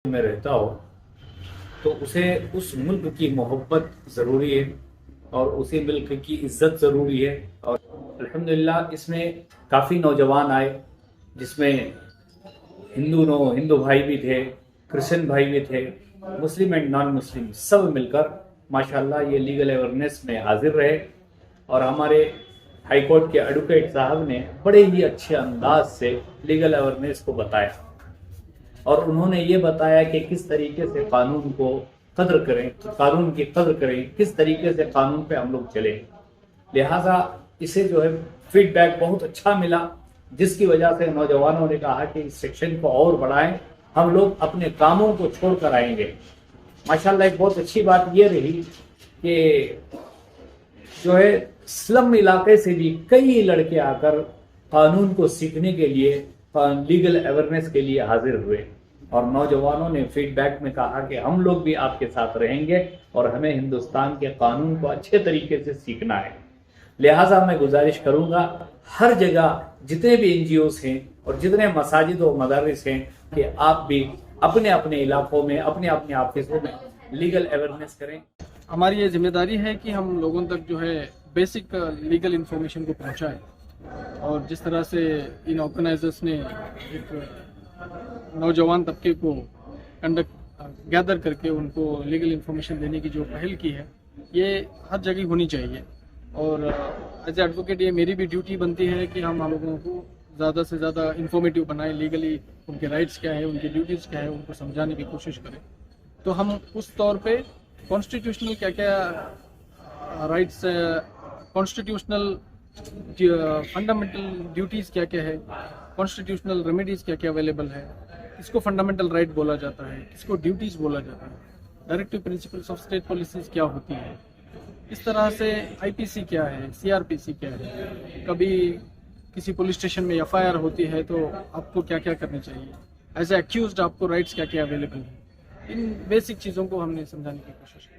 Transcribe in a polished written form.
میں رہتا ہو تو اسے اس ملک کی محبت ضروری ہے اور اسی ملک کی عزت ضروری ہے. اور الحمدللہ اس میں کافی نوجوان آئے جس میں ہندو بھائی بھی تھے، کرسچن بھائی بھی تھے، مسلم اینڈ نان مسلم سب مل کر ماشاءاللہ یہ لیگل اویئرنیس میں حاضر رہے. اور ہمارے ہائی کورٹ کے ایڈوکیٹ صاحب نے بڑے ہی اچھے انداز سے لیگل اویئرنیس کو بتایا اور انہوں نے یہ بتایا کہ کس طریقے سے قانون کو قدر کریں، قانون کی قدر کریں، کس طریقے سے قانون پہ ہم لوگ چلیں. لہٰذا اسے جو ہے فیڈ بیک بہت اچھا ملا، جس کی وجہ سے نوجوانوں نے کہا کہ اس سیکشن کو اور بڑھائیں، ہم لوگ اپنے کاموں کو چھوڑ کر آئیں گے. ماشاءاللہ ایک بہت اچھی بات یہ رہی کہ جو ہے سلم علاقے سے بھی کئی لڑکے آ کر قانون کو سیکھنے کے لیے، لیگل اویئرنیس کے لیے حاضر ہوئے اور نوجوانوں نے فیڈ بیک میں کہا کہ ہم لوگ بھی آپ کے ساتھ رہیں گے اور ہمیں ہندوستان کے قانون کو اچھے طریقے سے سیکھنا ہے. لہٰذا میں گزارش کروں گا ہر جگہ جتنے بھی این جی اوز ہیں اور جتنے مساجد و مدارس ہیں کہ آپ بھی اپنے اپنے علاقوں میں، اپنے اپنے آفسوں میں لیگل اویئرنیس کریں. ہماری یہ ذمہ داری ہے کہ ہم لوگوں تک جو ہے بیسک لیگل انفارمیشن کو پہنچائیں، اور جس طرح سے ان آرگنائزرز نے ایک نوجوان طبقے کو گیدر کر کے ان کو لیگل انفارمیشن دینے کی جو پہل کی ہے، یہ ہر جگہ ہونی چاہیے. اور ایز اے ایڈوکیٹ یہ میری بھی ڈیوٹی بنتی ہے کہ ہم لوگوں کو زیادہ سے زیادہ انفارمیٹیو بنائیں، لیگلی ان کے رائٹس کیا ہے، ان کی ڈیوٹیز کیا ہے، ان کو سمجھانے کی کوشش کریں. تو ہم اس طور پہ کانسٹیٹیوشنل کیا کیا رائٹس، کانسٹیٹیوشنل فنڈامنٹل ڈیوٹیز کیا کیا ہے، کانسٹیٹیوشنل ریمیڈیز کیا کیا اویلیبل ہے، اس کو فنڈامنٹل رائٹ بولا جاتا ہے، اس کو ڈیوٹیز بولا جاتا ہے، directive principles of state policies کیا ہوتی ہیں، اس طرح سے آئی پی سی کیا ہے، سی آر پی سی کیا ہے، کبھی کسی پولیس اسٹیشن میں ایف آئی آر ہوتی ہے تو آپ کو کیا کیا کرنا چاہیے، ایز اے ایکیوزڈ آپ کو رائٹس کیا کیا اویلیبل ہیں. ان بیسک چیزوں کو ہم نے سمجھانے کی کوشش کی.